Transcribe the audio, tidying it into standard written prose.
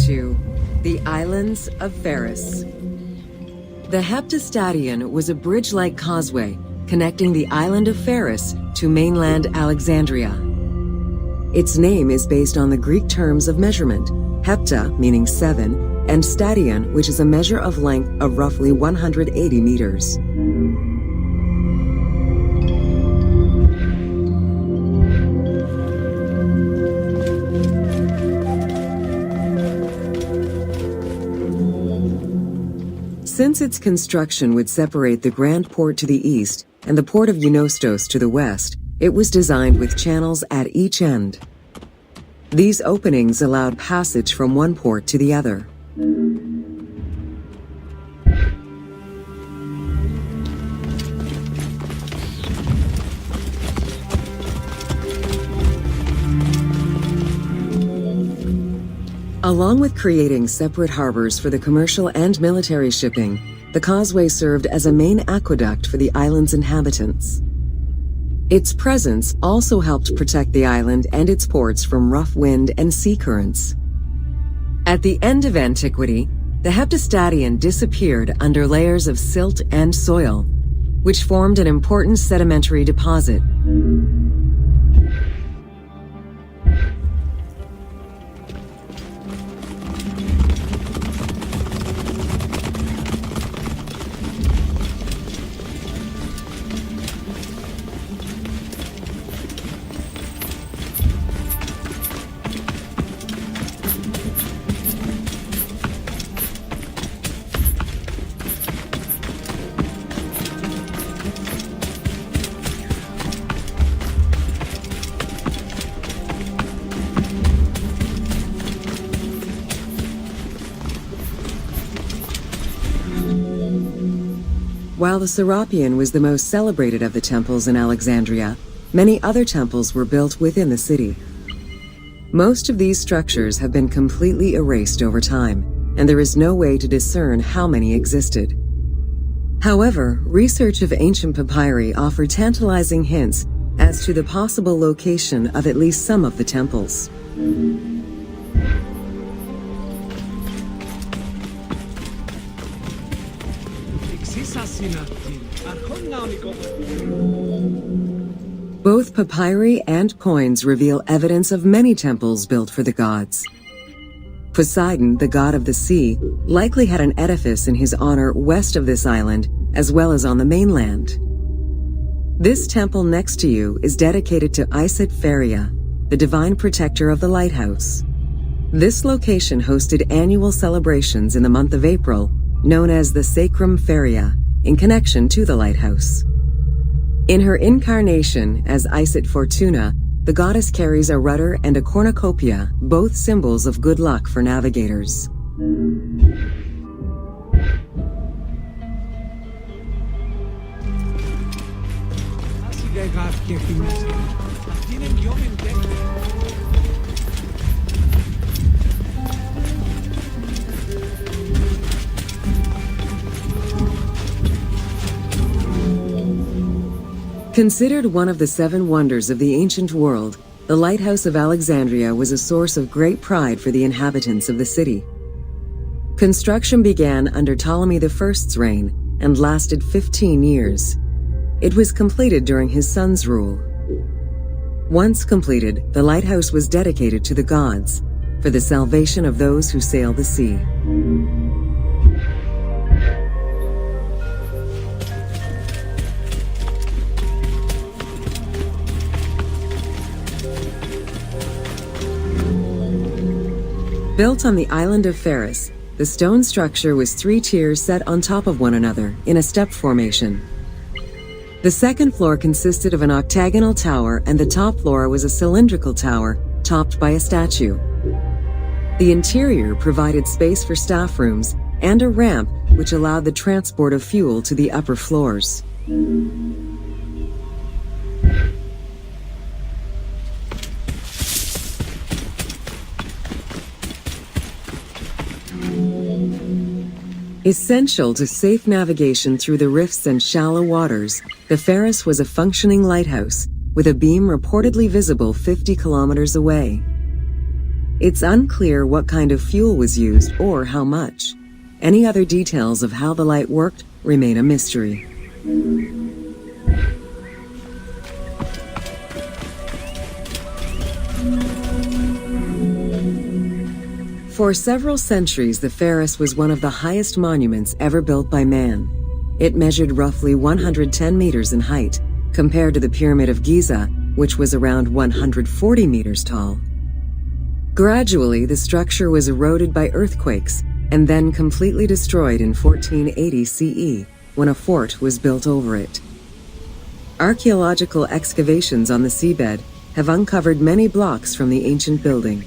to the islands of Pharos. The Heptastadion was a bridge-like causeway connecting the island of Pharos to mainland Alexandria. Its name is based on the Greek terms of measurement, hepta meaning 7, and stadion, which is a measure of length of roughly 180 meters. Since its construction would separate the Grand Port to the east and the port of Eunostos to the west, it was designed with channels at each end. These openings allowed passage from one port to the other. Along with creating separate harbors for the commercial and military shipping, the causeway served as a main aqueduct for the island's inhabitants. Its presence also helped protect the island and its ports from rough wind and sea currents. At the end of antiquity, the Heptastadion disappeared under layers of silt and soil, which formed an important sedimentary deposit. While the Serapeum was the most celebrated of the temples in Alexandria, many other temples were built within the city. Most of these structures have been completely erased over time, and there is no way to discern how many existed. However, research of ancient papyri offer tantalizing hints as to the possible location of at least some of the temples. Both papyri and coins reveal evidence of many temples built for the gods. Poseidon, the god of the sea, likely had an edifice in his honor west of this island, as well as on the mainland. This temple next to you is dedicated to Isis Pharia, the divine protector of the lighthouse. This location hosted annual celebrations in the month of April, known as the Sacrum Pharia, in connection to the lighthouse. In her incarnation as Isis Fortuna, the goddess carries a rudder and a cornucopia, both symbols of good luck for navigators. Considered one of the 7 wonders of the ancient world, the Lighthouse of Alexandria was a source of great pride for the inhabitants of the city. Construction began under Ptolemy I's reign and lasted 15 years. It was completed during his son's rule. Once completed, the lighthouse was dedicated to the gods for the salvation of those who sail the sea. Built on the island of Pharos, the stone structure was 3 tiers set on top of one another in a step formation. The second floor consisted of an octagonal tower, and the top floor was a cylindrical tower topped by a statue. The interior provided space for staff rooms and a ramp which allowed the transport of fuel to the upper floors. Essential to safe navigation through the rifts and shallow waters, the Pharos was a functioning lighthouse, with a beam reportedly visible 50 kilometers away. It's unclear what kind of fuel was used or how much. Any other details of how the light worked remain a mystery. For several centuries, the Pharos was one of the highest monuments ever built by man. It measured roughly 110 meters in height, compared to the Pyramid of Giza, which was around 140 meters tall. Gradually, the structure was eroded by earthquakes and then completely destroyed in 1480 CE, when a fort was built over it. Archaeological excavations on the seabed have uncovered many blocks from the ancient building.